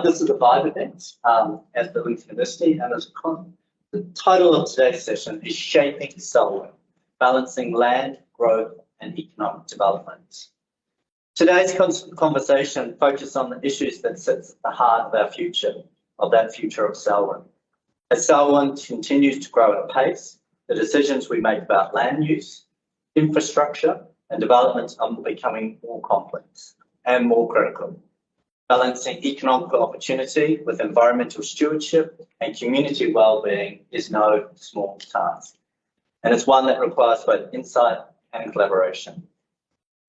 This is a live event at the Lincoln University, and the title of today's session is Shaping Selwyn, Balancing Land, Growth and Economic Development. Today's conversation focuses on the issues that sit at the heart of our future, of that future of Selwyn. As Selwyn continues to grow at a pace, the decisions we make about land use, infrastructure and development are becoming more complex and more critical. Balancing economic opportunity with environmental stewardship and community wellbeing is no small task, and it's one that requires both insight and collaboration.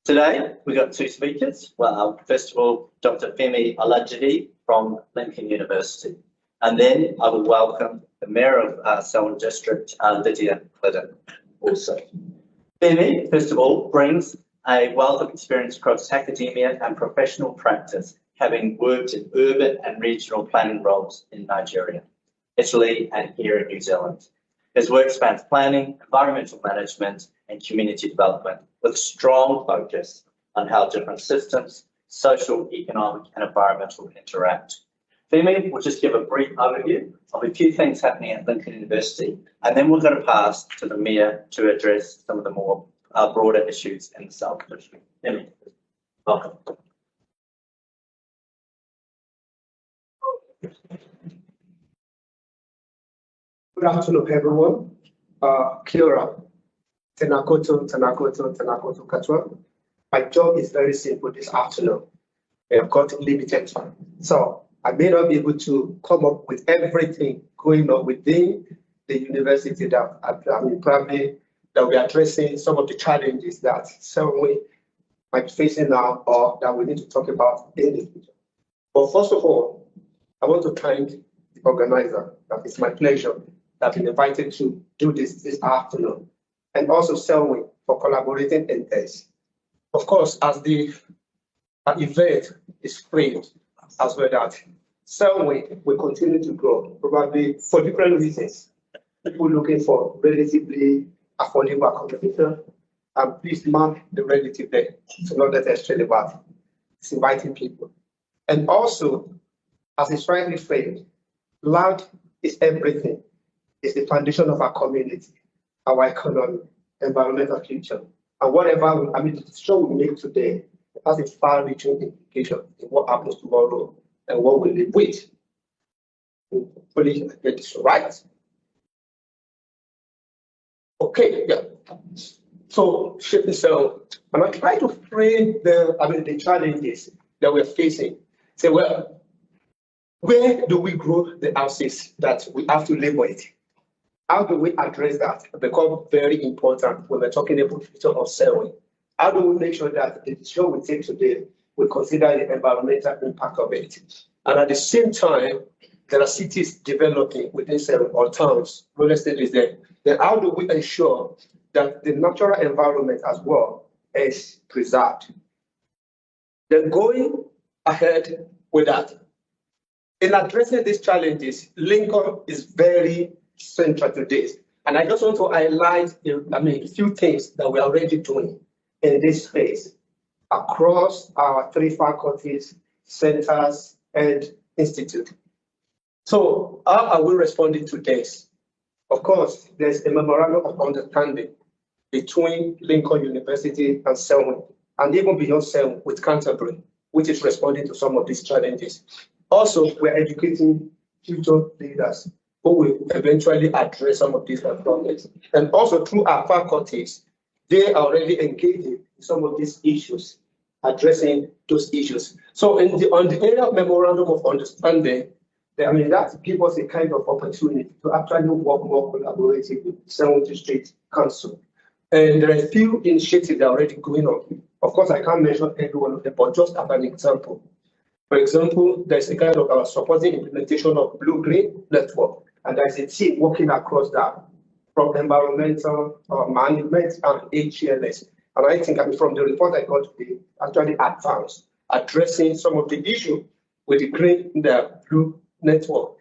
Today, we've got two speakers. Well, first of all, Dr. Femi Olajide from Lincoln University, and then I will welcome the Mayor of Selwyn District, Lydia Gliddon, also. Femi, first of all, brings a wealth of experience across academia and professional practice, having worked in urban and regional planning roles in Nigeria, Italy, and here in New Zealand. His work spans planning, environmental management, and community development, with a strong focus on how different systems, social, economic, and environmental interact. Femi will just give a brief overview of a few things happening at Lincoln University, and then we're going to pass to the Mayor to address some of the more broader issues in the South District. Femi, welcome. Good afternoon, everyone. Kira, Tenakoto Katwa. My job is very simple this afternoon. I've got limited time, so I may not be able to come up with everything going on within the university that probably that we're addressing some of the challenges that Selwyn might be facing now or that we need to talk about in the future. But first of all, I want to thank the organizer. That is my pleasure that I've been invited to do this afternoon, and also Selwyn for collaborating in this. Of course, as the event is framed as well, that Selwyn will continue to grow, probably for different reasons. People looking for relatively affordable accommodation, and please mark the relative there, so not that necessarily about it's inviting people. And also, as it's rightly framed, land is everything. It's the foundation of our community, our economy, environmental future. And whatever, the show we make today has a far-reaching implication in what happens tomorrow and what we live with. Hopefully, I get this right. Okay, yeah. So, shaping Selwyn, and I try to frame the challenges that we're facing. Say, well, where do we grow the houses that we have to live with? How do we address that? It becomes very important when we're talking about the future of Selwyn. How do we make sure that the decision we take today will consider the environmental impact of it? And at the same time, there are cities developing within Selwyn or towns, real estate is there. Then how do we ensure that the natural environment as well is preserved? Then going ahead with that, in addressing these challenges, Lincoln is very central to this. And I just want to highlight a few things that we're already doing in this space across our 3 faculties, centers, and institute. So how are we responding to this? Of course, there's a memorandum of understanding between Lincoln University and Selwyn, and even beyond Selwyn with Canterbury, which is responding to some of these challenges. Also, we're educating future leaders who will eventually address some of these problems. And also through our faculties, they are already engaging in some of these issues, addressing those issues. So on the area of memorandum of understanding, that gives us a kind of opportunity to actually work more collaboratively with Selwyn District Council. And there are a few initiatives that are already going on. Of course, I can't mention every one of them, but just as an example. For example, there's a kind of supporting implementation of blue-green network, and there's a team working across that from environmental management and HLS. And I think from the report I got today, actually advanced, addressing some of the issue with the blue network.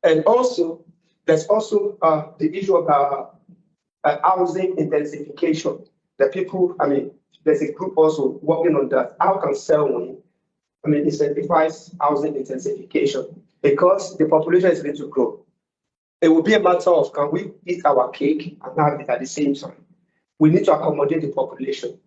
And also, there's also the issue of housing intensification. The people, there's a group also working on that. How can Selwyn incentivize housing intensification because the population is going to grow. It will be a matter of, can we eat our cake and have it at the same time? We need to accommodate the population.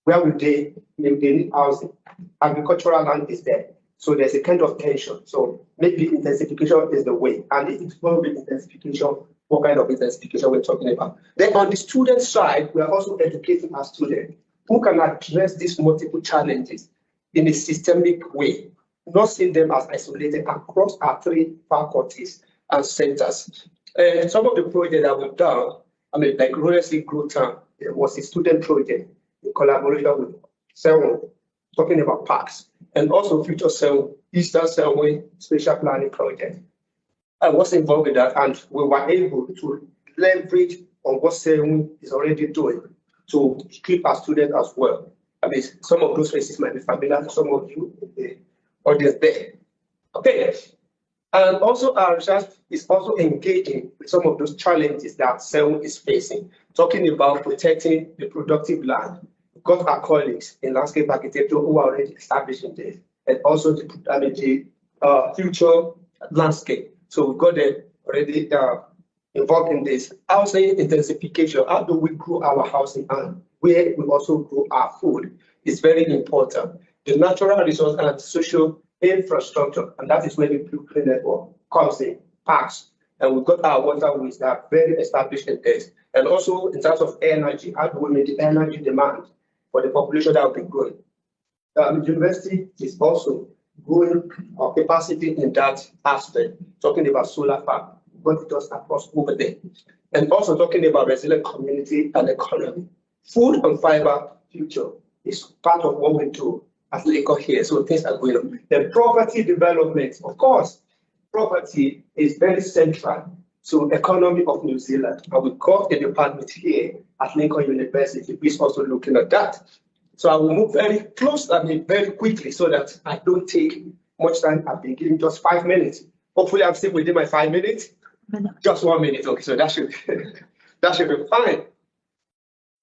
Where would they need housing? Agricultural land is there. So there's a kind of tension. So maybe intensification is the way. And if it's going to be intensification, what kind of intensification we're talking about? Then on the student side, we are also educating our students who can address these multiple challenges in a systemic way, not seeing them as isolated across our 3 faculties and centers. Some of the projects that we've done, like Royalty Growth Town, it was a student project in collaboration with Selwyn, talking about parks, and also Future Selwyn, Eastern Selwyn Spatial Planning Project. I was involved in that, and we were able to leverage on what Selwyn is already doing to keep our students as well. Some of those faces might be familiar to some of you in the audience there. Okay. And also our research is also engaging with some of those challenges that Selwyn is facing, talking about protecting the productive land. We've got our colleagues in landscape architecture who are already established in this, and also the future landscape. So we've got them already involved in this. Housing intensification, how do we grow our housing and where we also grow our food is very important. The natural resource and social infrastructure, and that is where the blueprint network comes in, parks, and we've got our waterways that are very established in this. And also in terms of energy, how do we meet the energy demand for the population that will be growing? The university is also growing our capacity in that aspect, talking about solar farm, what it does across over there, and also talking about resilient community and economy. Food and fiber future is part of what we do at Lagos here, so things are going on. The property development, of course, property is very central to economy of New Zealand, and we've got a department here at Lincoln University which is also looking at that. So I will move very close, very quickly, so that I don't take much time. I've been giving just 5 minutes. Hopefully, I'm still within my 5 minutes. Just 1 minute, okay. So that should be fine.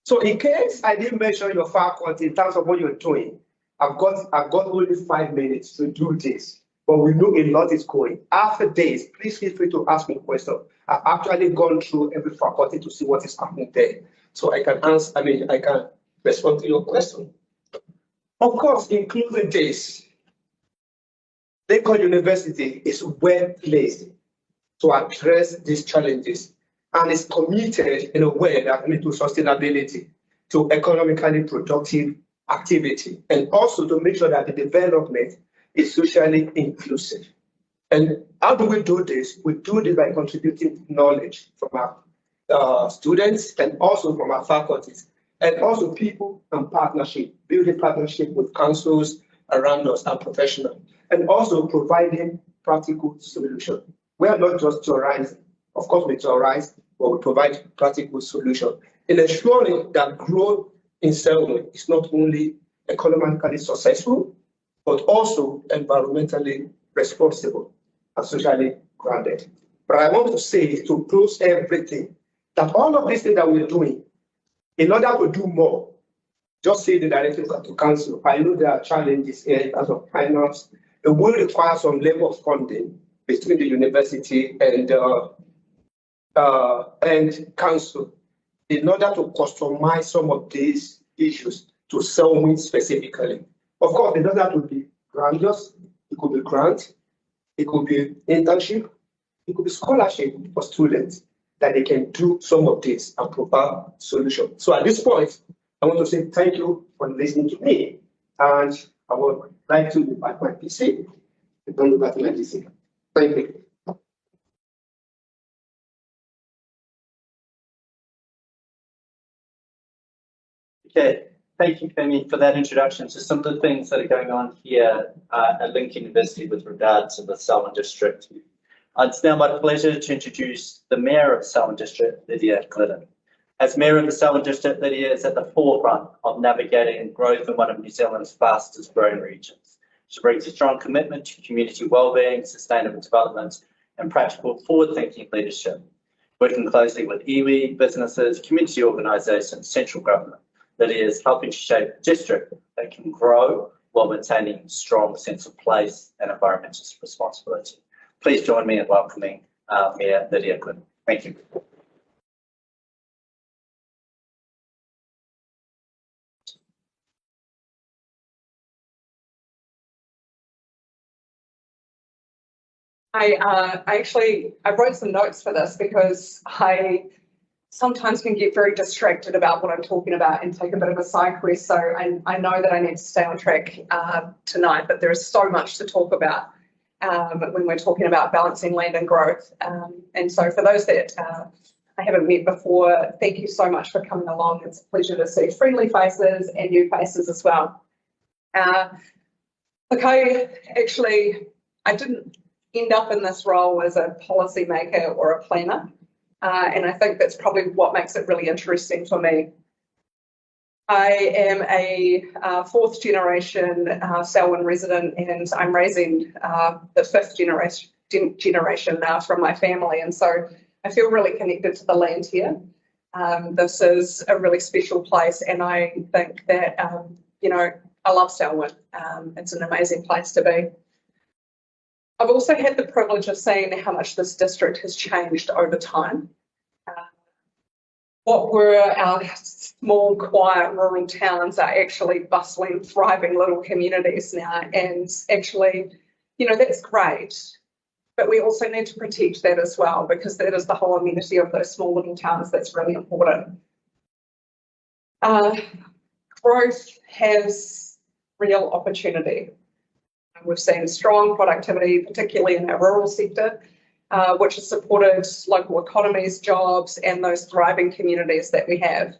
So in case I didn't mention your faculty in terms of what you're doing, I've got only 5 minutes to do this, but we know a lot is going. After this, please feel free to ask me questions. I've actually gone through every faculty to see what is happening there, so I can answer. I can respond to your question. Of course, including this, Lincoln University is well placed to address these challenges and is committed in a way that to sustainability, to economically productive activity, and also to make sure that the development is socially inclusive. And how do we do this? We do this by contributing knowledge from our students and also from our faculties, and also people and partnership, building partnership with councils around us and professionals, and also providing practical solutions. We are not just theorizing. Of course, we theorize, but we provide practical solutions in ensuring that growth in Selwyn is not only economically successful, but also environmentally responsible and socially grounded. But I want to say, to close everything, that all of these things that we're doing, in order to do more, just say the directive to council. I know there are challenges here in terms of finance. It will require some level of funding between the university and council in order to customize some of these issues to Selwyn specifically. Of course, it doesn't have to be grandiose. It could be grant, it could be internship, it could be scholarship for students that they can do some of this and provide solutions. So at this point, I want to say thank you for listening to me, and I would like to invite my PC. Thank you. Okay, thank you, Femi, for that introduction to some of the things that are going on here at Lincoln University with regard to the Selwyn District. It's now my pleasure to introduce the Mayor of Selwyn District, Lydia Gliddon. As Mayor of the Selwyn District, Lydia is at the forefront of navigating growth in one of New Zealand's fastest growing regions. She brings a strong commitment to community wellbeing, sustainable development, and practical forward-thinking leadership, working closely with iwi, businesses, community organisations, central government. Lydia is helping to shape a district that can grow while maintaining a strong sense of place and environmental responsibility. Please join me in welcoming Mayor Lydia Gliddon. Thank you. I wrote some notes for this because I sometimes can get very distracted about what I'm talking about and take a bit of a side quest. So I know that I need to stay on track tonight, but there is so much to talk about when we're talking about balancing land and growth. And so for those that I haven't met before, thank you so much for coming along. It's a pleasure to see friendly faces and new faces as well. Look, I didn't end up in this role as a policymaker or a planner. And I think that's probably what makes it really interesting for me. I am a fourth generation Selwyn resident, and I'm raising the fifth generation now from my family. And so I feel really connected to the land here. This is a really special place, and I think that, I love Selwyn. It's an amazing place to be. I've also had the privilege of seeing how much this district has changed over time. What were our small, quiet rural towns are actually bustling, thriving little communities now. And actually, that's great. But we also need to protect that as well, because that is the whole amenity of those small little towns that's really important. Growth has real opportunity. We've seen strong productivity, particularly in our rural sector, which has supported local economies, jobs, and those thriving communities that we have.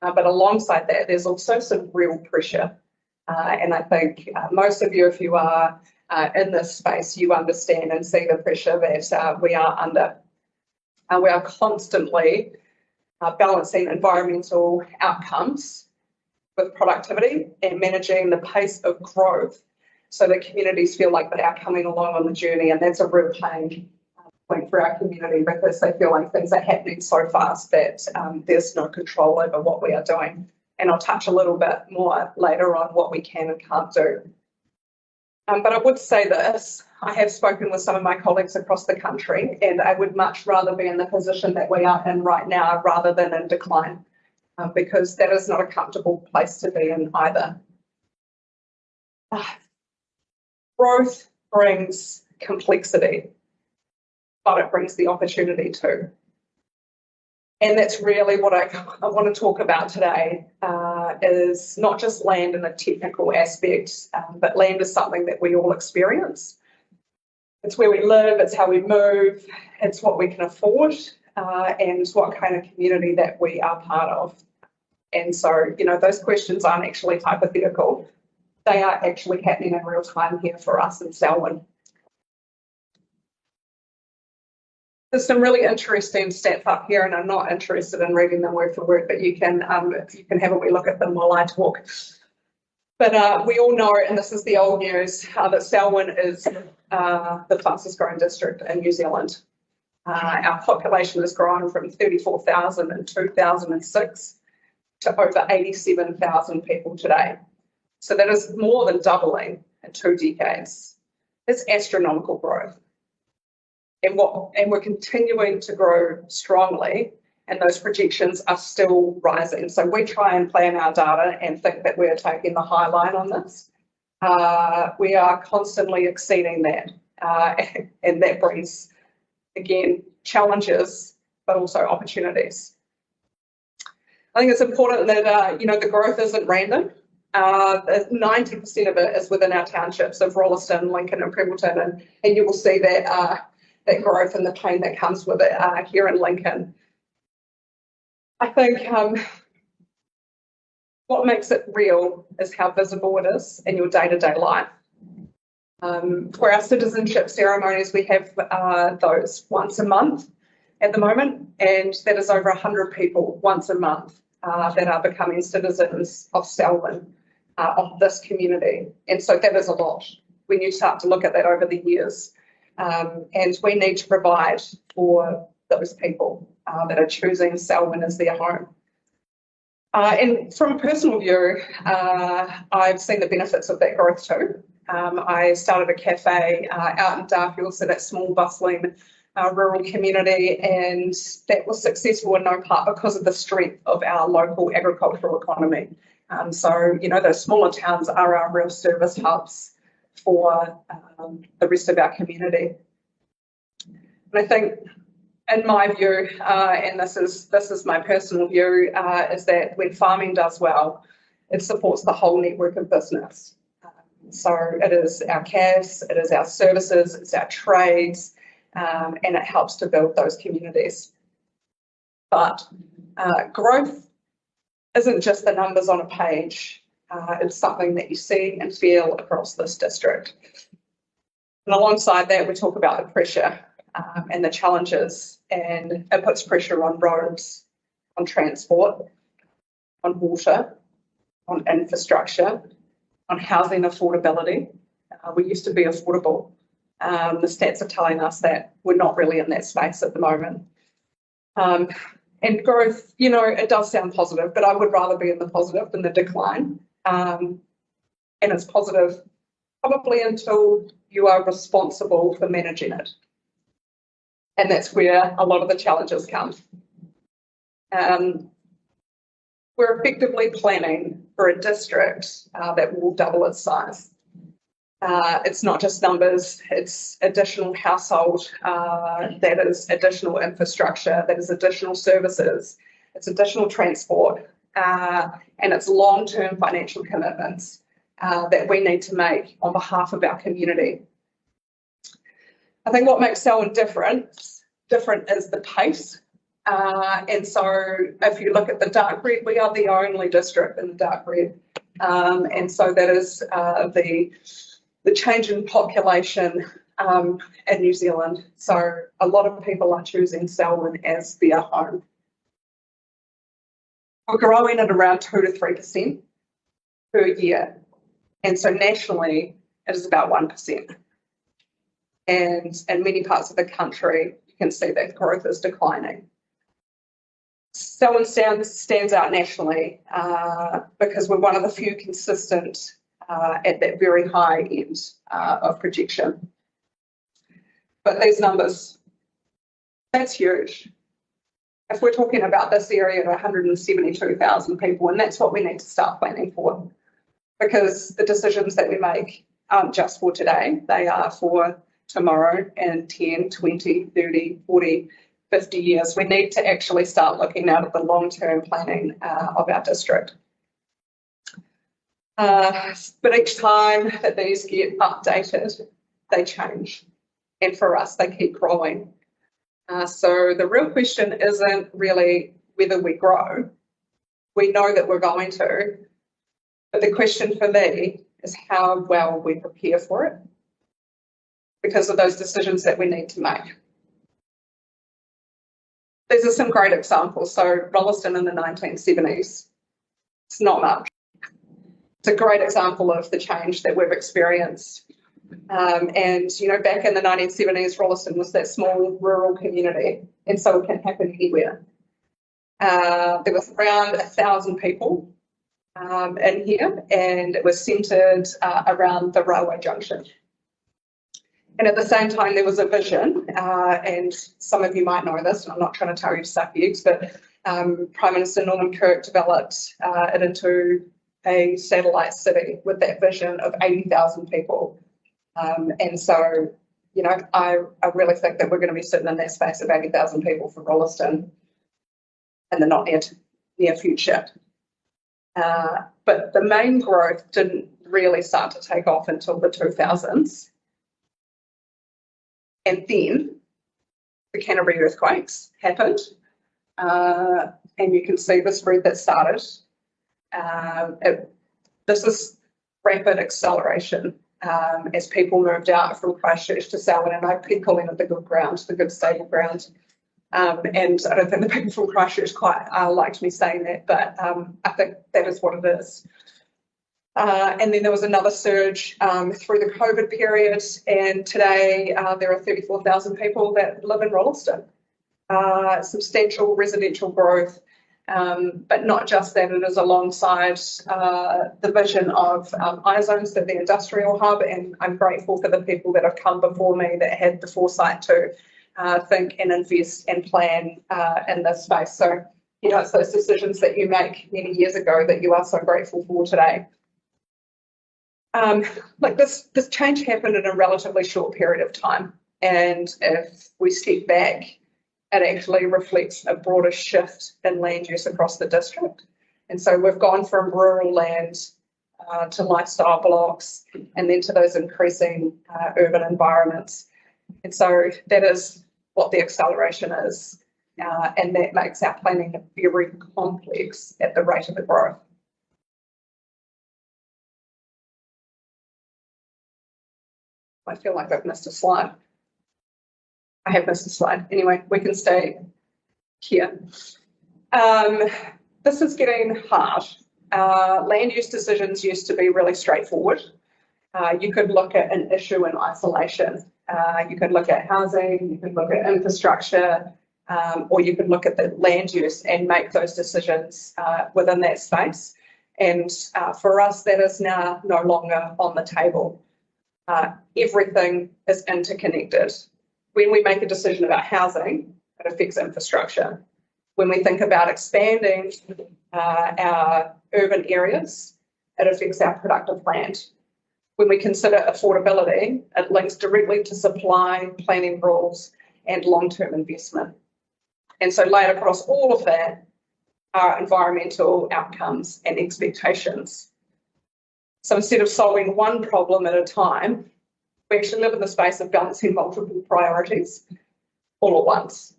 But alongside that, there's also some real pressure. And I think most of you, if you are in this space, you understand and see the pressure that we are under. We are constantly balancing environmental outcomes with productivity and managing the pace of growth so that communities feel like they are coming along on the journey. And that's a real pain point for our community, because they feel like things are happening so fast that there's no control over what we are doing. And I'll touch a little bit more later on what we can and can't do. But I would say this, I have spoken with some of my colleagues across the country, and I would much rather be in the position that we are in right now rather than in decline, because that is not a comfortable place to be in either. Growth brings complexity, but it brings the opportunity too. And that's really what I want to talk about today, is not just land in a technical aspect, but land is something that we all experience. It's where we live, it's how we move, it's what we can afford, and what kind of community that we are part of. And so, those questions aren't actually hypothetical. They are actually happening in real time here for us in Selwyn. There's some really interesting stats up here, and I'm not interested in reading them word for word, but you can have a wee look at them while I talk. But we all know, and this is the old news, that Selwyn is the fastest growing district in New Zealand. Our population has grown from 34,000 in 2006 to over 87,000 people today. So that is more than doubling in 2 decades. It's astronomical growth. And we're continuing to grow strongly, and those projections are still rising. So we try and plan our data and think that we're taking the high line on this. We are constantly exceeding that, and that brings, again, challenges, but also opportunities. I think it's important that the growth isn't random. 90% of it is within our townships of Rolleston, Lincoln, and Prebbleton, and you will see that that growth and the pain that comes with it here in Lincoln. I think what makes it real is how visible it is in your day-to-day life. For our citizenship ceremonies, we have those once a month at the moment, and that is over 100 people once a month that are becoming citizens of Selwyn, of this community. And so that is a lot when you start to look at that over the years. And we need to provide for those people that are choosing Selwyn as their home. And from a personal view, I've seen the benefits of that growth too. I started a cafe out in Darfield, so that small bustling rural community, and that was successful in no part because of the strength of our local agricultural economy. So, you know, those smaller towns are our real service hubs for the rest of our community. And I think, in my view, and this is my personal view, is that when farming does well, it supports the whole network of business. So it is our CAS, it is our services, it's our trades, and it helps to build those communities. But growth isn't just the numbers on a page, it's something that you see and feel across this district. And alongside that, we talk about the pressure and the challenges, and it puts pressure on roads, on transport, on water, on infrastructure, on housing affordability. We used to be affordable. The stats are telling us that we're not really in that space at the moment. And growth, you know, it does sound positive, but I would rather be in the positive than the decline. And it's positive probably until you are responsible for managing it. And that's where a lot of the challenges come. We're effectively planning for a district that will double its size. It's not just numbers, it's additional household, that is additional infrastructure, that is additional services, it's additional transport, and it's long-term financial commitments that we need to make on behalf of our community. I think what makes Selwyn different is the pace. And so if you look at the dark red, we are the only district in the dark red. And so that is the change in population in New Zealand. So a lot of people are choosing Selwyn as their home. We're growing at around 2 to 3% per year. And so nationally, it is about 1%. And in many parts of the country, you can see that growth is declining. Selwyn stands out nationally because we're one of the few consistent at that very high end of projection. But these numbers, that's huge. If we're talking about this area of 172,000 people, and that's what we need to start planning for, because the decisions that we make aren't just for today, they are for tomorrow and 10, 20, 30, 40, 50 years. We need to actually start looking out at the long-term planning of our district. But each time that these get updated, they change. And for us, they keep growing. So the real question isn't really whether we grow. We know that we're going to. But the question for me is how well we prepare for it because of those decisions that we need to make. These are some great examples. So Rolleston in the 1970s, it's not much. It's a great example of the change that we've experienced. And, you know, back in the 1970s, Rolleston was that small rural community, and so it can happen anywhere. There was around 1,000 people in here, and it was centred around the railway junction. And at the same time, there was a vision, and some of you might know this, and I'm not trying to tell you to suck eggs, but Prime Minister Norman Kirk developed it into a satellite city with that vision of 80,000 people. And so, you know, I really think that we're going to be sitting in that space of 80,000 people for Rolleston in the not near future. But the main growth didn't really start to take off until the 2000s. And then the Canterbury earthquakes happened. And you can see the spread that started. This is rapid acceleration as people moved out from Christchurch to Selwyn, and I keep calling it the good ground, the good stable ground. And I don't think the people from Christchurch quite liked me saying that, but I think that is what it is. And then there was another surge through the COVID period, and today there are 34,000 people that live in Rolleston. Substantial residential growth, But not just that, it is alongside the vision of iZones, the industrial hub, and I'm grateful for the people that have come before me that had the foresight to think and invest and plan in this space. So, you know, it's those decisions that you make many years ago that you are so grateful for today. Like this change happened in a relatively short period of time. And if we step back, it actually reflects a broader shift in land use across the district. And so we've gone from rural land to lifestyle blocks and then to those increasing urban environments. And so that is what the acceleration is. And that makes our planning very complex at the rate of the growth. I feel like I've missed a slide. I have missed a slide. Anyway, we can stay here. This is getting hard. Land use decisions used to be really straightforward. You could look at an issue in isolation. You could look at housing, you could look at infrastructure, or you could look at the land use and make those decisions within that space. And for us, that is now no longer on the table. Everything is interconnected. When we make a decision about housing, it affects infrastructure. When we think about expanding our urban areas, it affects our productive land. When we consider affordability, it links directly to supply, planning rules, and long-term investment. And so laid across all of that are environmental outcomes and expectations. So instead of solving one problem at a time, we actually live in the space of balancing multiple priorities all at once.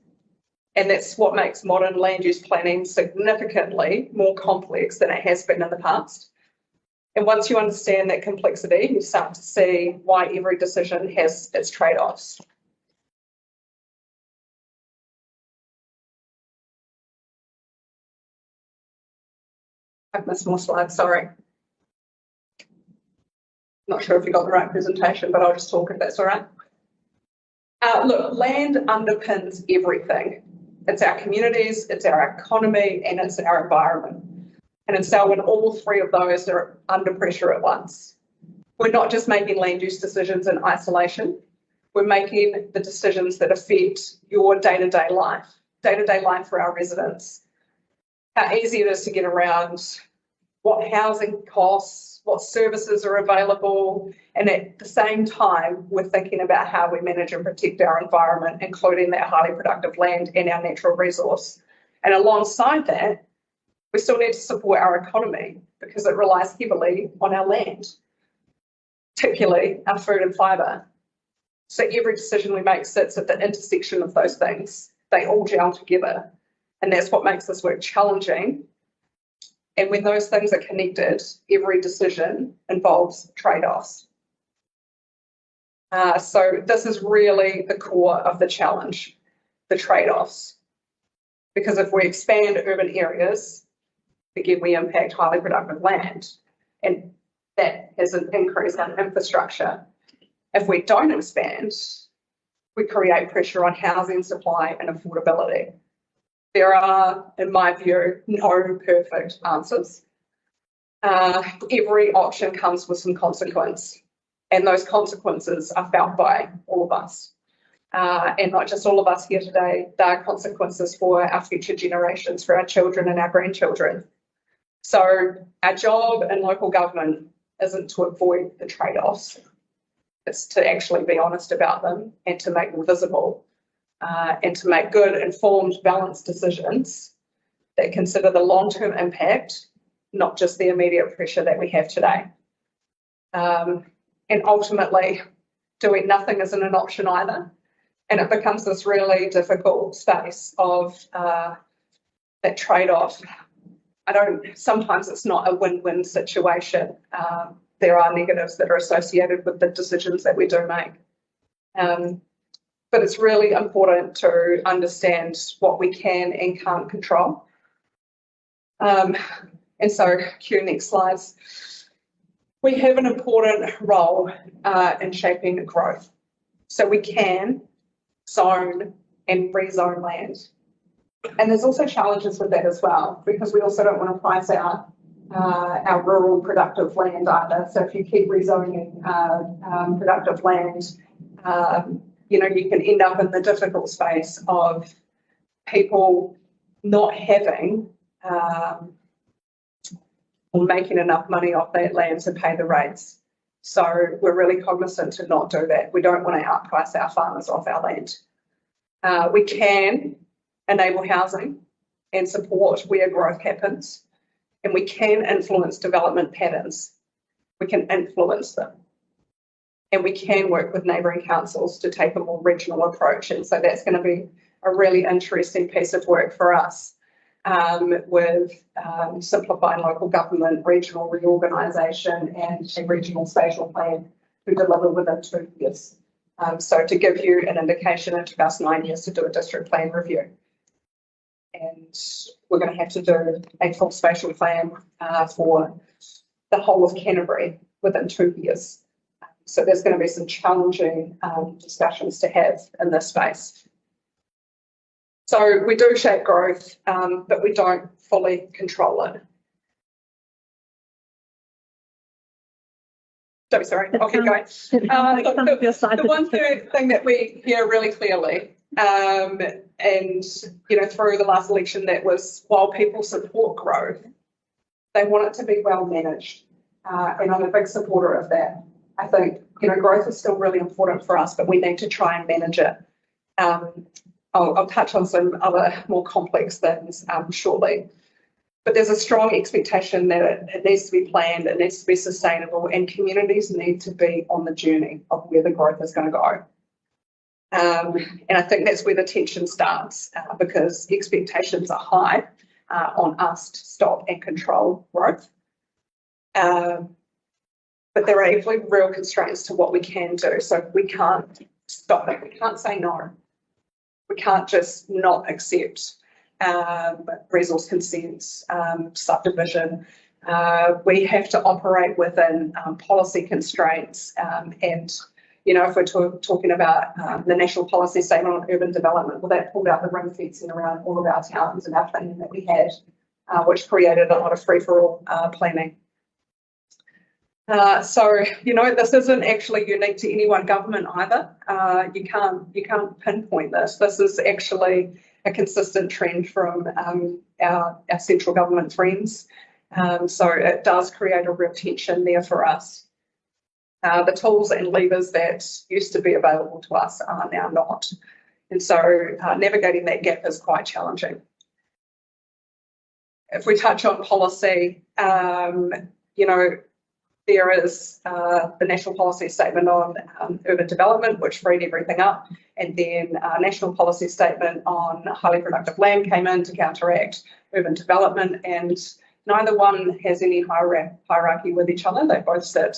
And that's what makes modern land use planning significantly more complex than it has been in the past. And once you understand that complexity, you start to see why every decision has its trade-offs. I've missed more slides, sorry. Not sure if you got the right presentation, but I'll just talk if that's all right. Look, land underpins everything. It's our communities, it's our economy, and it's our environment. And in Selwyn, all three of those are under pressure at once. We're not just making land use decisions in isolation. We're making the decisions that affect your day-to-day life for our residents. How easy it is to get around, what housing costs, what services are available, and at the same time, we're thinking about how we manage and protect our environment, including that highly productive land and our natural resource. And alongside that, we still need to support our economy because it relies heavily on our land, particularly our food and fibre. So every decision we make sits at the intersection of those things. They all gel together, and that's what makes this work challenging. And when those things are connected, every decision involves trade-offs. So this is really the core of the challenge, the trade-offs. Because if we expand urban areas, again, we impact highly productive land, and that has an increase in infrastructure. If we don't expand, we create pressure on housing supply and affordability. There are, in my view, no perfect answers. Every option comes with some consequence, and those consequences are felt by all of us. And not just all of us here today, there are consequences for our future generations, for our children and our grandchildren. So our job in local government isn't to avoid the trade-offs, it's to actually be honest about them and to make them visible. And to make good, informed, balanced decisions that consider the long-term impact, not just the immediate pressure that we have today. And ultimately, doing nothing isn't an option either. And it becomes this really difficult space of that trade-off. Sometimes it's not a win-win situation. There are negatives that are associated with the decisions that we do make. But it's really important to understand what we can and can't control. And so, cue next slides. We have an important role in shaping growth. So we can zone and rezone land. And there's also challenges with that as well, because we also don't want to price out our rural productive land either. So if you keep rezoning productive land, you know, you can end up in the difficult space of people not having or making enough money off that land to pay the rates. So we're really cognizant to not do that. We don't want to outprice our farmers off our land. We can enable housing and support where growth happens, and we can influence development patterns. We can influence them. And we can work with neighbouring councils to take a more regional approach. And so that's going to be a really interesting piece of work for us, with simplifying local government, regional reorganisation and a regional spatial plan to deliver within 2 years. So to give you an indication, it took us 9 years to do a district plan review. And we're going to have to do a full spatial plan for the whole of Canterbury within 2 years. So there's going to be some challenging discussions to have in this space. So we do shape growth, but we don't fully control it. Sorry, I'll keep going. The one thing that we hear really clearly, and you know, through the last election, that was while people support growth, they want it to be well managed, and I'm a big supporter of that. I think, you know, growth is still really important for us, but we need to try and manage it. I'll touch on some other more complex things shortly. But there's a strong expectation that it needs to be planned, it needs to be sustainable, and communities need to be on the journey of where the growth is going to go. And I think that's where the tension starts, because expectations are high on us to stop and control growth. But there are actually real constraints to what we can do. So we can't stop it. We can't say no. We can't just not accept resource consents, subdivision. We have to operate within policy constraints. And, you know, if we're talking about the National Policy Statement on Urban Development, well, that pulled out the ring fencing around all of our towns and our planning that we had, which created a lot of free-for-all planning. So, you know, this isn't actually unique to any one government either. You can't pinpoint this. This is actually a consistent trend from our central government friends. So it does create a real tension there for us. The tools and levers that used to be available to us are now not. And so navigating that gap is quite challenging. If we touch on policy, you know, there is the National Policy Statement on Urban Development, which freed everything up, and then a National Policy Statement on Highly Productive Land came in to counteract urban development, and neither one has any hierarchy with each other. They both sit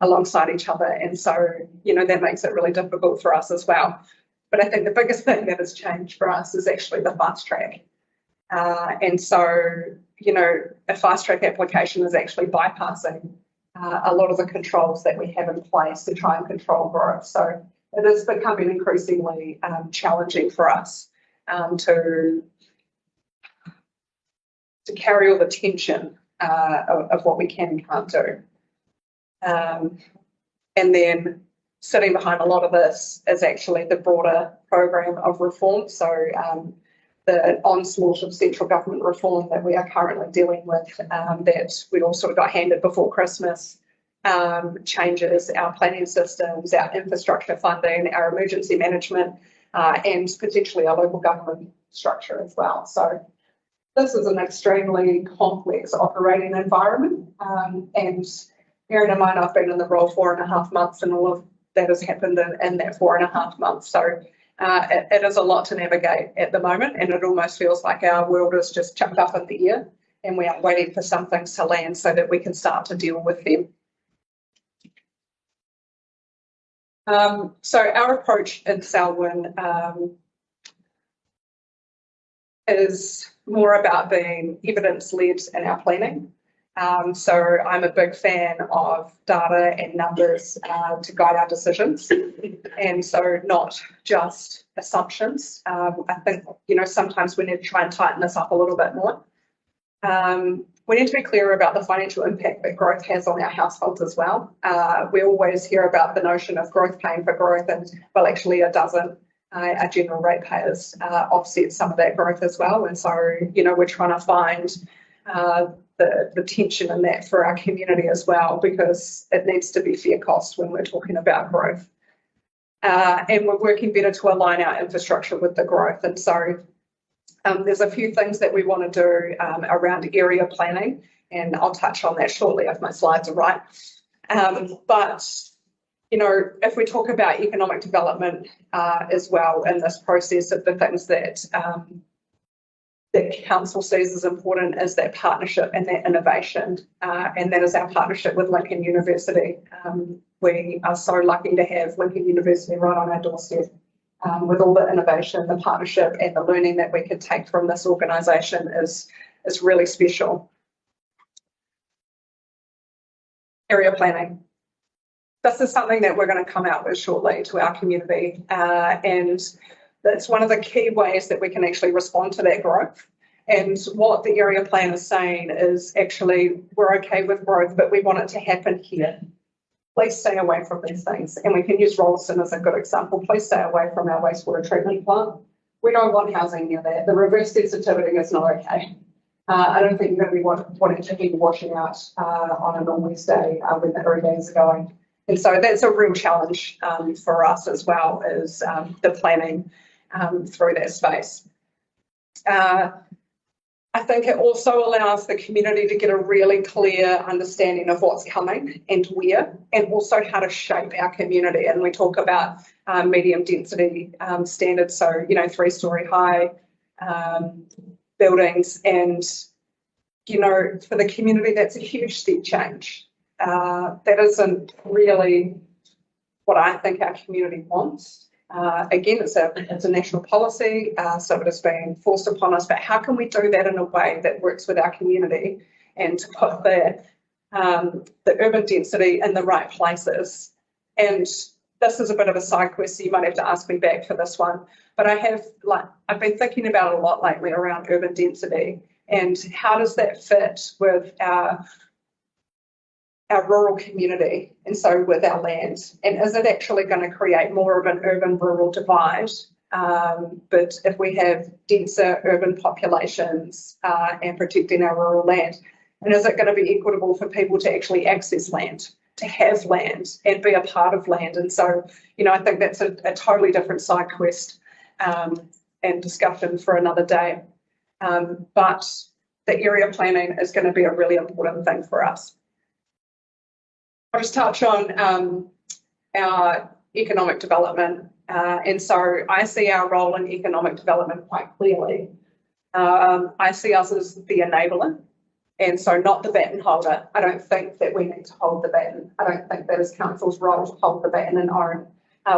alongside each other, and so, you know, that makes it really difficult for us as well. But I think the biggest thing that has changed for us is actually the fast track. And so, you know, a fast track application is actually bypassing a lot of the controls that we have in place to try and control growth. So it is becoming increasingly challenging for us to carry all the tension of what we can and can't do. And then sitting behind a lot of this is actually the broader program of reform. So the onslaught of central government reform that we are currently dealing with, that we all sort of got handed before Christmas, changes our planning systems, our infrastructure funding, our emergency management, and potentially our local government structure as well. So this is an extremely complex operating environment, and bearing in mind I've been in the role 4.5 months, and all of that has happened in that 4.5 months. So it is a lot to navigate at the moment, and it almost feels like our world is just chucked up in the air and we are waiting for some things to land so that we can start to deal with them. So our approach in Selwyn is more about being evidence-led in our planning. So I'm a big fan of data and numbers to guide our decisions, and so not just assumptions. I think, sometimes we need to try and tighten this up a little bit more. We need to be clear about the financial impact that growth has on our households as well. We always hear about the notion of growth paying for growth, and well, actually it doesn't. Our general ratepayers offset some of that growth as well, and so we're trying to find the tension in that for our community as well, because it needs to be fair cost when we're talking about growth. And we're working better to align our infrastructure with the growth, and so there's a few things that we want to do around area planning, and I'll touch on that shortly if my slides are right. But if we talk about economic development as well in this process, of the things that that council sees as important is that partnership and that innovation, and that is our partnership with Lincoln University. We are so lucky to have Lincoln University right on our doorstep. With all the innovation, the partnership and the learning that we could take from this organisation is really special. Area planning. This is something that we're going to come out with shortly to our community, and that's one of the key ways that we can actually respond to that growth. And what the area plan is saying is, actually, we're okay with growth, but we want it to happen here. Please stay away from these things. And we can use Rolleston as a good example. Please stay away from our wastewater treatment plant. We don't want housing near there. The reverse sensitivity is not okay. I don't think you're going to be wanting to be washing out on a normal day when the hurricanes are going. And so that's a real challenge for us as well, is the planning through that space. I think it also allows the community to get a really clear understanding of what's coming and where, and also how to shape our community. And we talk about medium density standards, so 3-story high buildings, and for the community that's a huge step change. That isn't really what I think our community wants. Again, it's a national policy, so it is being forced upon us, but how can we do that in a way that works with our community, and to put the urban density in the right places? And this is a bit of a side quest, so you might have to ask me back for this one, but I've been thinking about it a lot lately around urban density, and how does that fit with our rural community, and so with our land, and is it actually going to create more of an urban-rural divide? But if we have denser urban populations and protecting our rural land, and is it going to be equitable for people to actually access land, to have land and be a part of land? And so, I think that's a totally different side quest and discussion for another day. But the area planning is going to be a really important thing for us. I'll just touch on our economic development. And so I see our role in economic development quite clearly. I see us as the enabler, and so not the baton holder. I don't think that we need to hold the baton. I don't think that is council's role to hold the baton and own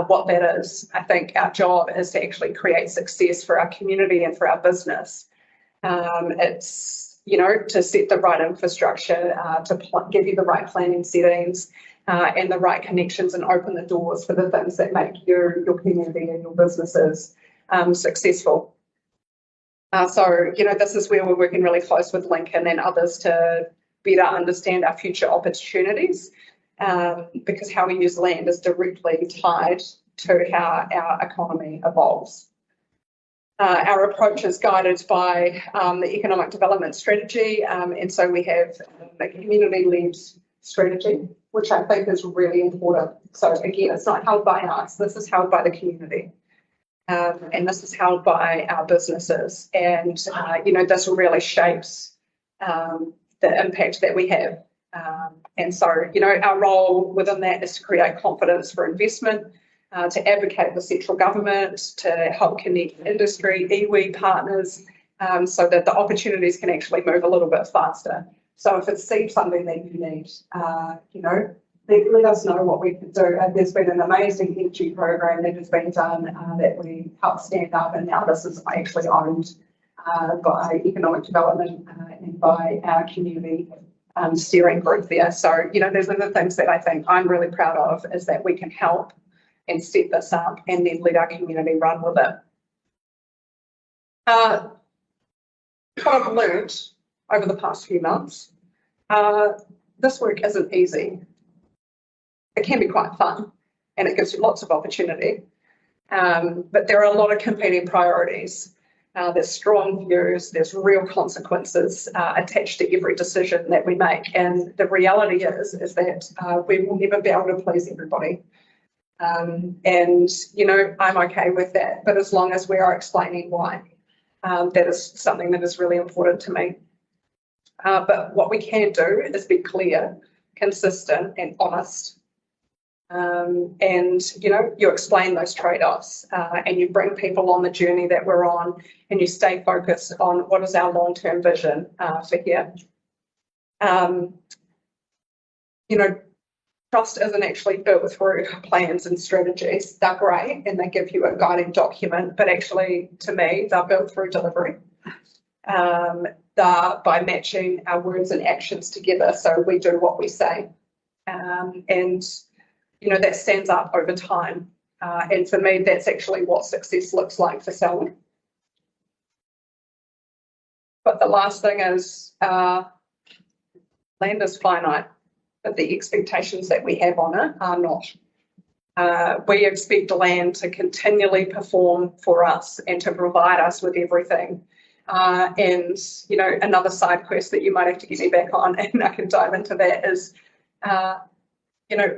what that is. I think our job is to actually create success for our community and for our business. It's to set the right infrastructure, to give you the right planning settings and the right connections, and open the doors for the things that make your community and your businesses successful. So, this is where we're working really close with Lincoln and others to better understand our future opportunities, because how we use land is directly tied to how our economy evolves. Our approach is guided by the economic development strategy, and so we have a community-led strategy, which I think is really important. So again, it's not held by us, this is held by the community, and this is held by our businesses, and this really shapes the impact that we have. And so, our role within that is to create confidence for investment, to advocate with central government, to help connect industry, iwi partners, so that the opportunities can actually move a little bit faster. So if it's something that you need, let us know what we can do. There's been an amazing energy program that has been done that we helped stand up, and now this is actually owned by economic development and by our community steering group there. So, you know, those are the things that I think I'm really proud of, is that we can help and set this up and then let our community run with it. What I've learned over the past few months, this work isn't easy. It can be quite fun and it gives you lots of opportunity, but there are a lot of competing priorities. There's strong views, there's real consequences attached to every decision that we make, and the reality is that we will never be able to please everybody. And, you know, I'm okay with that, but as long as we are explaining why, that is something that is really important to me. But what we can do is be clear, consistent and honest. And, you know, you explain those trade-offs and you bring people on the journey that we're on, and you stay focused on what is our long-term vision for here. You know, trust isn't actually built through plans and strategies. They're great and they give you a guiding document, but actually, to me, they're built through delivery. They're by matching our words and actions together, so we do what we say. And, you know, that stands up over time. And for me, that's actually what success looks like for Selwyn. But the last thing is, land is finite, but the expectations that we have on it are not. We expect land to continually perform for us and to provide us with everything. And, you know, another side quest that you might have to get me back on, and I can dive into that, is, you know,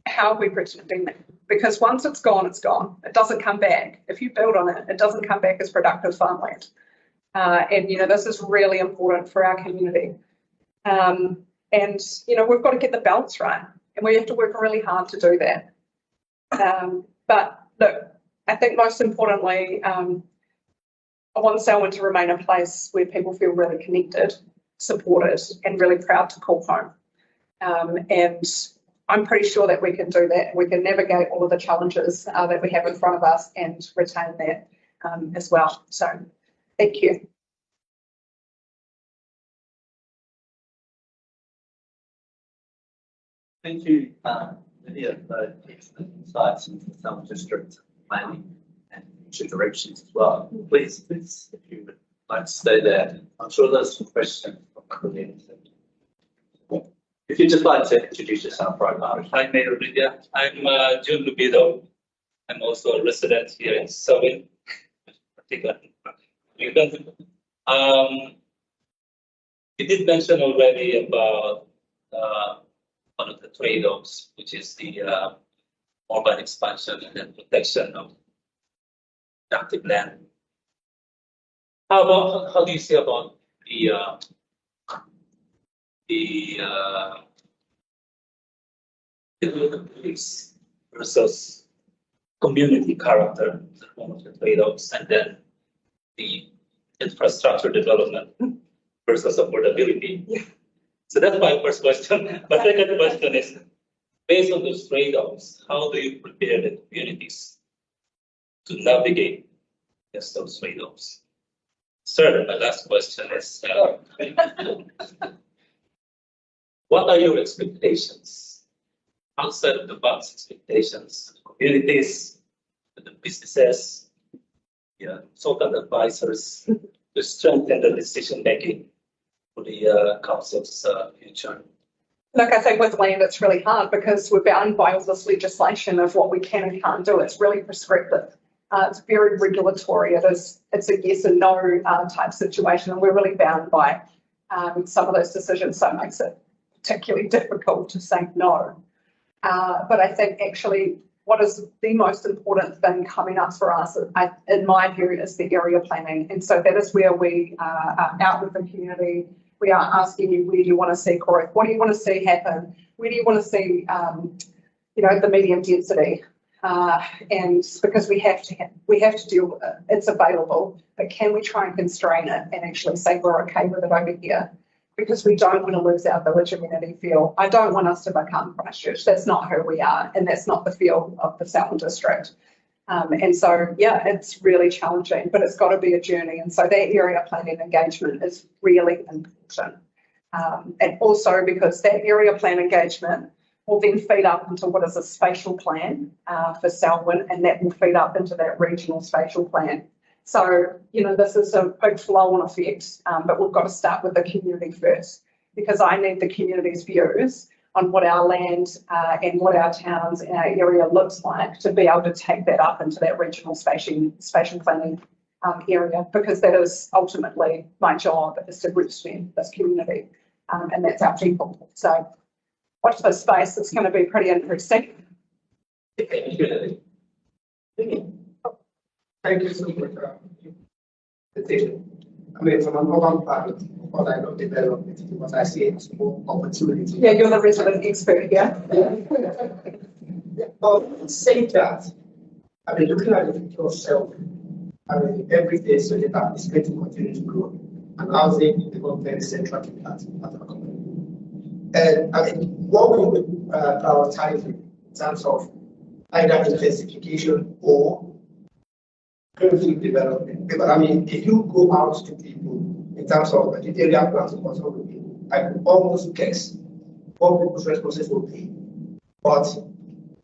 how are we protecting that? Because once it's gone, it's gone. It doesn't come back. If you build on it, it doesn't come back as productive farmland. And, you know, this is really important for our community. And, you know, we've got to get the balance right, and we have to work really hard to do that. But look, I think most importantly, I want Selwyn to remain a place where people feel really connected, supported, and really proud to call home. And I'm pretty sure that we can do that. We can navigate all of the challenges that we have in front of us and retain that as well. So thank you. Thank you, Lydia, for excellent insights into the Selwyn District planning and future directions as well. Please, if you would like to stay there. I'm sure there's some questions from the audience. If you'd just like to introduce yourself right now. Hi, Mayor Lydia. I'm June Lubido. I'm also a resident here in Selwyn. You did mention already about one of the trade-offs, which is the urban expansion and then protection of active land. How do you see about the police versus community character, one of the trade-offs, and then the infrastructure development versus affordability? Yeah. So that's my first question. My second question is, based on those trade-offs, how do you prepare the communities to navigate against those trade-offs? Third, my last question is, what are your expectations, outside of the box expectations, communities, the businesses, so-called advisors, to strengthen the decision making for the council's future? Look, I think with land, it's really hard because we're bound by all this legislation of what we can and can't do. It's really prescriptive. It's very regulatory. It's a yes and no type situation, and we're really bound by some of those decisions. So it makes it particularly difficult to say no. But I think actually what is the most important thing coming up for us, in my view, is the area planning. And so that is where we are out with the community. We are asking you, where do you want to see growth? What do you want to see happen? Where do you want to see, the medium density? And because we have to deal with it. It's available, but can we try and constrain it and actually say we're okay with it over here? Because we don't want to lose our village amenity feel. I don't want us to become Christchurch. That's not who we are, and that's not the feel of the Selwyn District. And so, yeah, it's really challenging, but it's got to be a journey. And so that area planning engagement is really important. And also because that area plan engagement will then feed up into what is a spatial plan for Selwyn, and that will feed up into that regional spatial plan. So, this is a big flow-on effect, but we've got to start with the community first, because I need the community's views on what our land and what our towns and our area looks like to be able to take that up into that regional spatial planning area, because that is ultimately my job, is to reach this community, and that's our people. So watch this space, it's going to be pretty interesting. Thank you so much. I mean, from an urban part, because I don't develop it, because I see it as more opportunity. Yeah, you're the resident expert here. But saying that, I mean, looking at the future of self, I mean, every day, so that is going to continue to grow. And housing becomes very central to that as a company. And I mean, what we prioritize in terms of either intensification or greenfield development. Because I mean, if you go out to people in terms of the area plans and possibility, I could almost guess what people's responses will be. But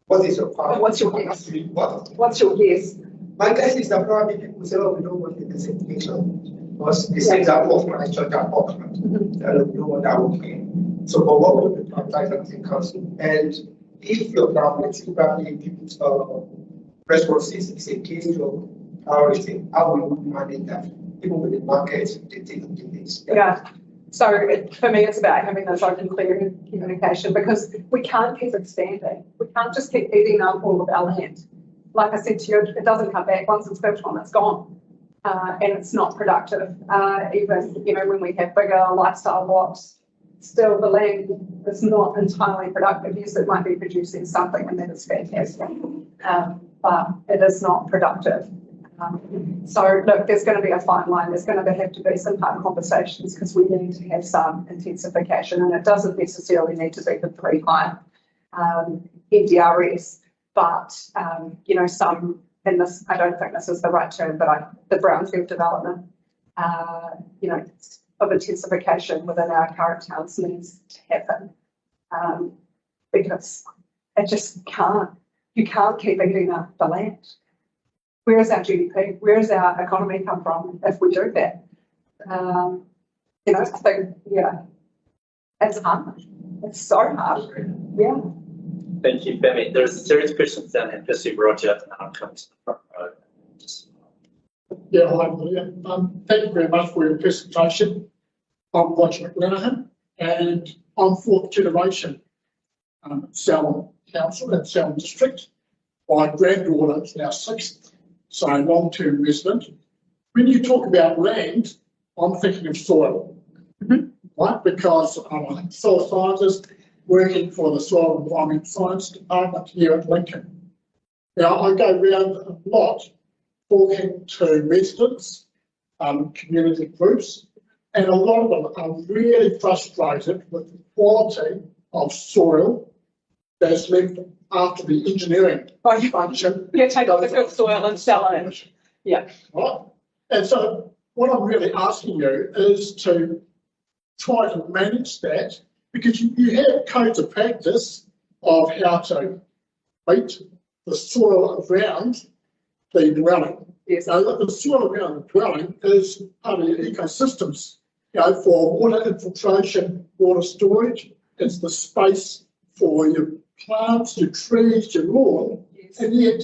what is your part? What's your guess? What? What's your guess? My guess is that probably people say, oh, we don't want intensification. Because the same that was my church at Auckland. And we don't want that okay. So, but what would be prioritized in council? And if your probably people's responses is a case of priority, how will you manage that? Even with the market, they take things. Yeah. So for me, it's about having those open, clear communication, because we can't keep expanding. We can't just keep eating up all of our land. Like I said to you, it doesn't come back. Once it's built on, it's gone. And it's not productive. Even, when we have bigger lifestyle blocks, still the land is not entirely productive. Yes, it might be producing something, and that is fantastic. But it is not productive. So look, there's going to be a fine line. There's going to have to be some hard conversations, because we need to have some intensification, and it doesn't necessarily need to be the 3 high NDRS, but some in this. I don't think this is the right term, but the brownfield development, of intensification within our current towns needs to happen, because it just can't. You can't keep eating up the land. Where is our GDP? Where does our economy come from if we do that? I think, it's hard. It's so hard. Yeah. Thank you, Femi. There's a series of questions down here. Firstly, Roger, and I'll come to the front row. Yeah, hi, William. Thank you very much for your presentation. I'm Roger McLennan, and I'm 4th generation Selwyn Council and Selwyn District. My granddaughter is now 6th, so long-term resident. When you talk about land, I'm thinking of soil, right? Because I'm a soil scientist working for the Soil Environment Science Department here at Lincoln. Now, I go around a lot talking to residents, community groups, and a lot of them are really frustrated with the quality of soil that's left after the engineering function. Yeah, take all the good soil and sell it. Yeah. Right. And so what I'm really asking you is to try to manage that, because you have codes of practice of how to treat the soil around the dwelling. Yes. Now, the soil around the dwelling is part of the ecosystems, for water infiltration, water storage. It's the space for your plants, your trees, your lawn. Yes. And yet,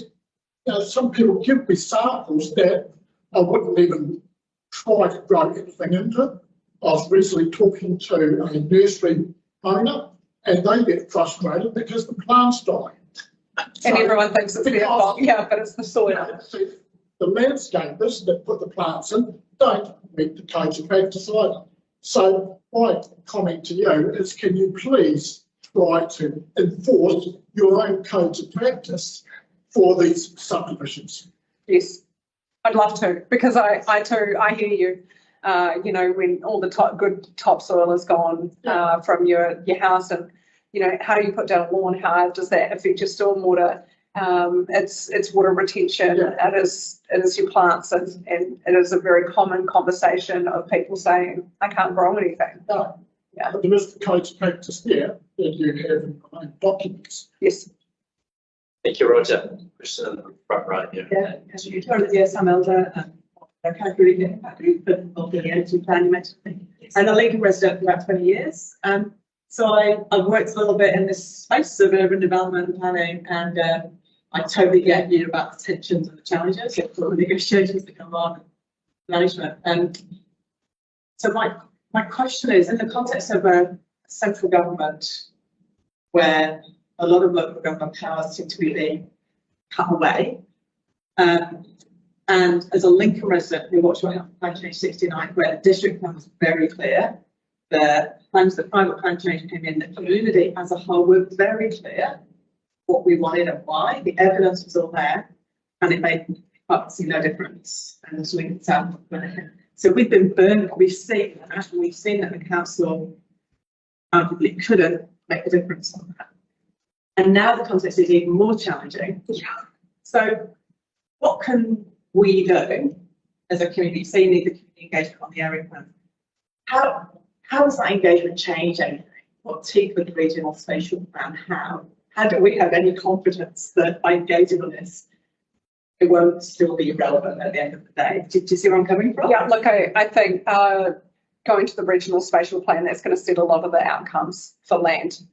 some people give me samples that I wouldn't even try to grow anything into. I was recently talking to a nursery owner, and they get frustrated because the plants die. And everyone thinks it's their fault, but it's the soil. The landscapers that put the plants in don't meet the codes of practice either. So my comment to you is, can you please try to enforce your own codes of practice for these subdivisions? Yes, I'd love to, because I hear you. When all the good topsoil is gone from your house, and how do you put down a lawn? How does that affect your stormwater? It's water retention. Yeah. It is your plants, and it is a very common conversation of people saying, I can't grow anything. No. Yeah. But there is the code's practice there that you have in your own documents. Yes. Thank you, Roger. Question in the front right here. Yeah, as you told us, yes, I'm elder, I can't really get happy, but involved in the energy planning mentioned. And a Lincoln resident for about 20 years. So I've worked a little bit in this space of urban development and planning, and I totally get you about the tensions and the challenges of the negotiations that come on management. And so my question is, in the context of a central government where a lot of local government powers seem to be being cut away, and as a Lincoln resident who watched what happened in Plan Change 69, where the district plan was very clear, the private plan change came in, the community as a whole were very clear what we wanted and why. The evidence was all there, and it made obviously no difference. And as Lincoln South went ahead. So we've been burned, we've seen that, and we've seen that the council arguably couldn't make a difference on that. And now the context is even more challenging. So what can we do as a community? So you need the community engagement on the area plan. How does that engagement change anything? What teeth with the regional spatial plan? How do we have any confidence that by engaging on this, it won't still be relevant at the end of the day? Do you see where I'm coming from? Yeah, look, I think going to the regional spatial plan, that's going to set a lot of the outcomes for land.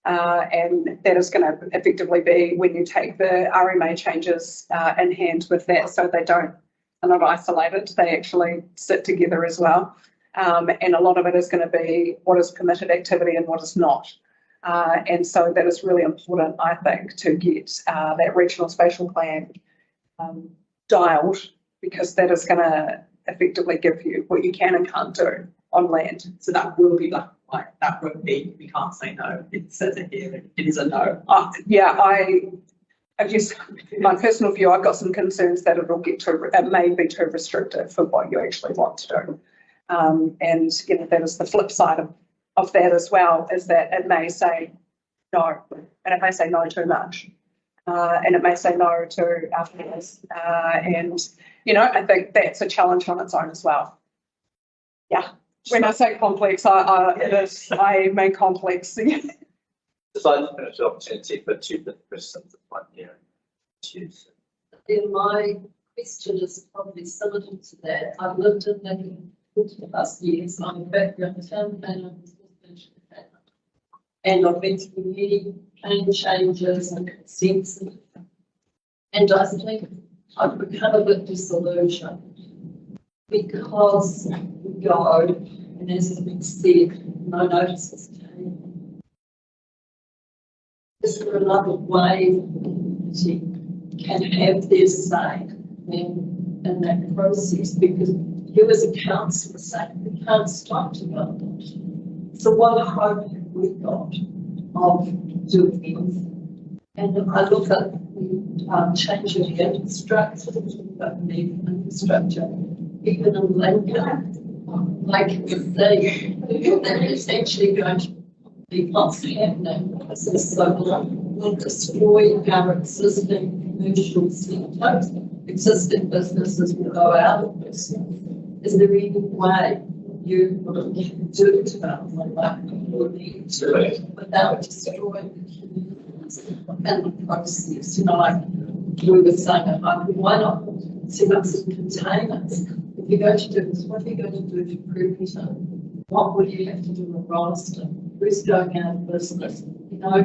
And that is going to effectively be when you take the RMA changes in hand with that, so they are not isolated, they actually sit together as well. And a lot of it is going to be what is permitted activity and what is not. And so that is really important, I think, to get that regional spatial plan dialed, because that is going to effectively give you what you can and can't do on land. So that will be black and white. That won't be, we can't say no. It says it here, it is a no. Yeah, I guess my personal view, I've got some concerns that it may be too restrictive for what you actually want to do. And you know, that is the flip side of that as well, is that it may say no, and it may say no too much. And it may say no to our peers. And, you know, I think that's a challenge on its own as well. Yeah. When I say complex, I mean complex. Just like to finish the opportunity for two questions at one here. Then my question is probably similar to that. I've lived in Lincoln for 40+ years. I'm a background town planner and I've been through many plan changes and consents, and I think I've become a bit disillusioned because we go, and as has been said, no notice is taken. Is there another way that can have their say in that process? Because you as a councillor say we can't stop development. So what hope have we got of doing it? And I look at the changing the infrastructure, but the infrastructure, even in Lincoln, like they're essentially going to be what's happening. This is so will destroy our existing commercial centres, existing businesses will go out of business. Is there any way you can do development like people need to without destroying the communities and the process? You know, like we were saying at home, why not set up some containers? If you're going to do this, what are you going to do to Brisbane? What will you have to do in Rolleston? Who's going out of business? You know,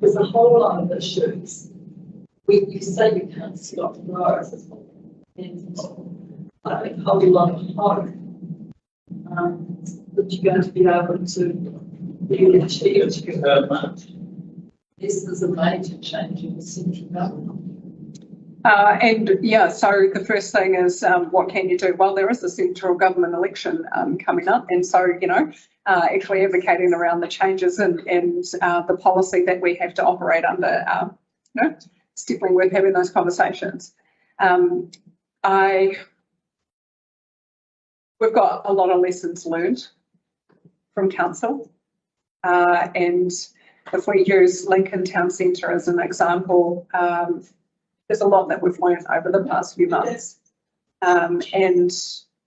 there's a whole lot of issues. You say you can't stop growth, and I think a whole lot of hope that you're going to be able to really achieve. This is a major change in the central government. And yeah, so the first thing is what can you do? Well, there is a central government election coming up, and so, you know, actually advocating around the changes and the policy that we have to operate under, you know, it's definitely worth having those conversations. We've got a lot of lessons learned from council, and if we use Lincoln Town Centre as an example, there's a lot that we've learned over the past few months. And,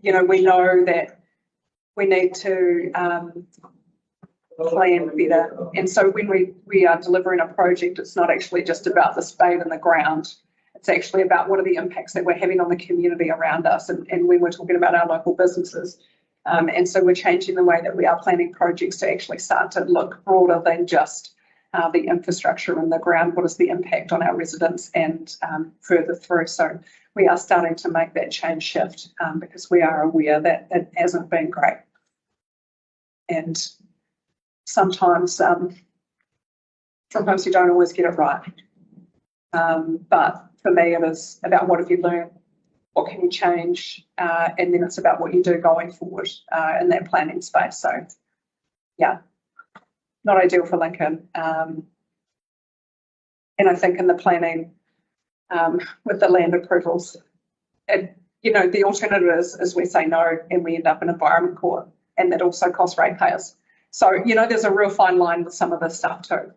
you know, we know that we need to plan better. And so when we are delivering a project, it's not actually just about the spade in the ground. It's actually about what are the impacts that we're having on the community around us, and when we're talking about our local businesses. And so we're changing the way that we are planning projects to actually start to look broader than just the infrastructure in the ground. What is the impact on our residents and further through? So we are starting to make that change shift because we are aware that it hasn't been great. And sometimes you don't always get it right. But for me, it is about what have you learned, what can you change, and then it's about what you do going forward in that planning space. So, yeah, not ideal for Lincoln. And I think in the planning with the land approvals, the alternative is we say no and we end up in environment court, and that also costs ratepayers. So, there's a real fine line with some of this stuff too.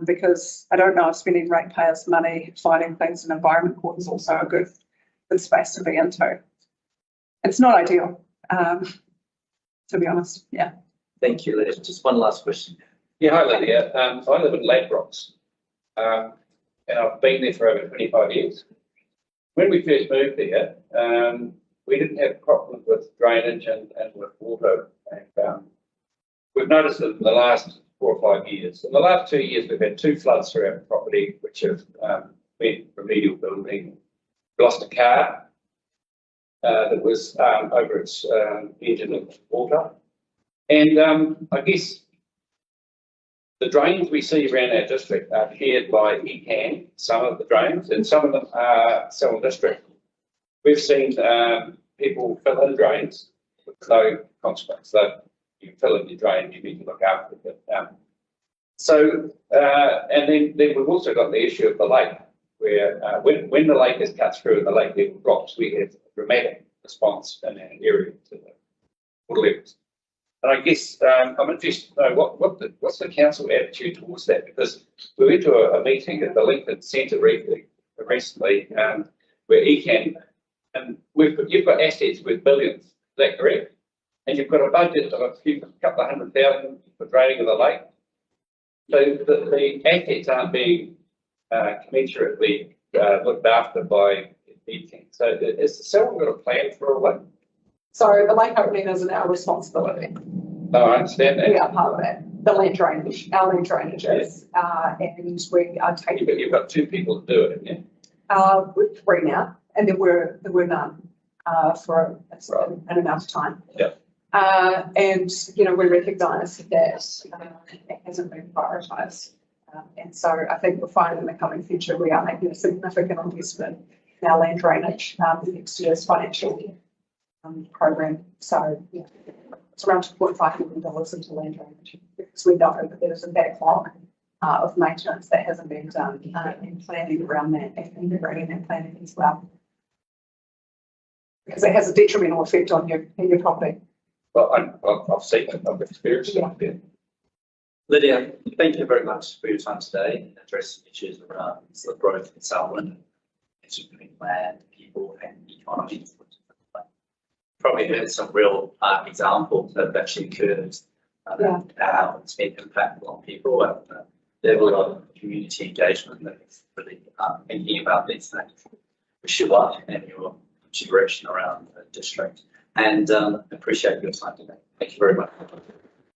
Because I don't know if spending ratepayers' money fighting things in environment court is also a good space to be into. It's not ideal, to be honest. Yeah. Thank you, Lydia. Just one last question. Yeah, hi Lydia. I live in Ladbrokes, and I've been there for over 25 years. When we first moved there, we didn't have problems with drainage and with water. And we've noticed that in the last 4 or 5 years. In the last 2 years, we've had 2 floods through our property, which have been remedial building. We lost a car that was over its engine of water. And I guess the drains we see around our district are shared by ECAN, some of the drains, and some of them are Selwyn District. We've seen people fill in drains with no consequence. So you fill in your drain, you need to look after it. And then we've also got the issue of the lake, where when the lake is cut through and the lake level drops, we have a dramatic response in our area to the water levels. And I guess I'm interested to know what's the council attitude towards that, because we went to a meeting at the Lincoln Centre recently, where ECAN, and you've got assets worth billions, is that correct? And you've got a budget of a couple of $100,000 for draining of the lake. So the assets aren't being commensurately looked after by ECAN. So is Selwyn got a plan for all that? So the lake opening isn't our responsibility. No, I understand that. We are part of it. The land drainage, our land drainage is, and we are taking. But you've got 2 people to do it, haven't you? We're 3 now, and there were none for an amount of time. Yeah. And we recognise that it hasn't been prioritised, and so I think we're finding in the coming future we are making a significant investment in our land drainage next year's financial program. So yeah, it's around $2.5 million into land drainage, because we know that there's a backlog of maintenance that hasn't been done in planning around that and integrating that planning as well, because it has a detrimental effect on your property. Well, I've seen it, I've experienced it. Yeah. Lydia, thank you very much for your time today, addressing issues around the growth in Selwyn, between land, people, and economies. Probably heard some real examples that have actually occurred, how it's been impactful on people, and there's a lot of community engagement that is really thinking about these things. Wish you luck in your direction around the district, and appreciate your time today. Thank you very much.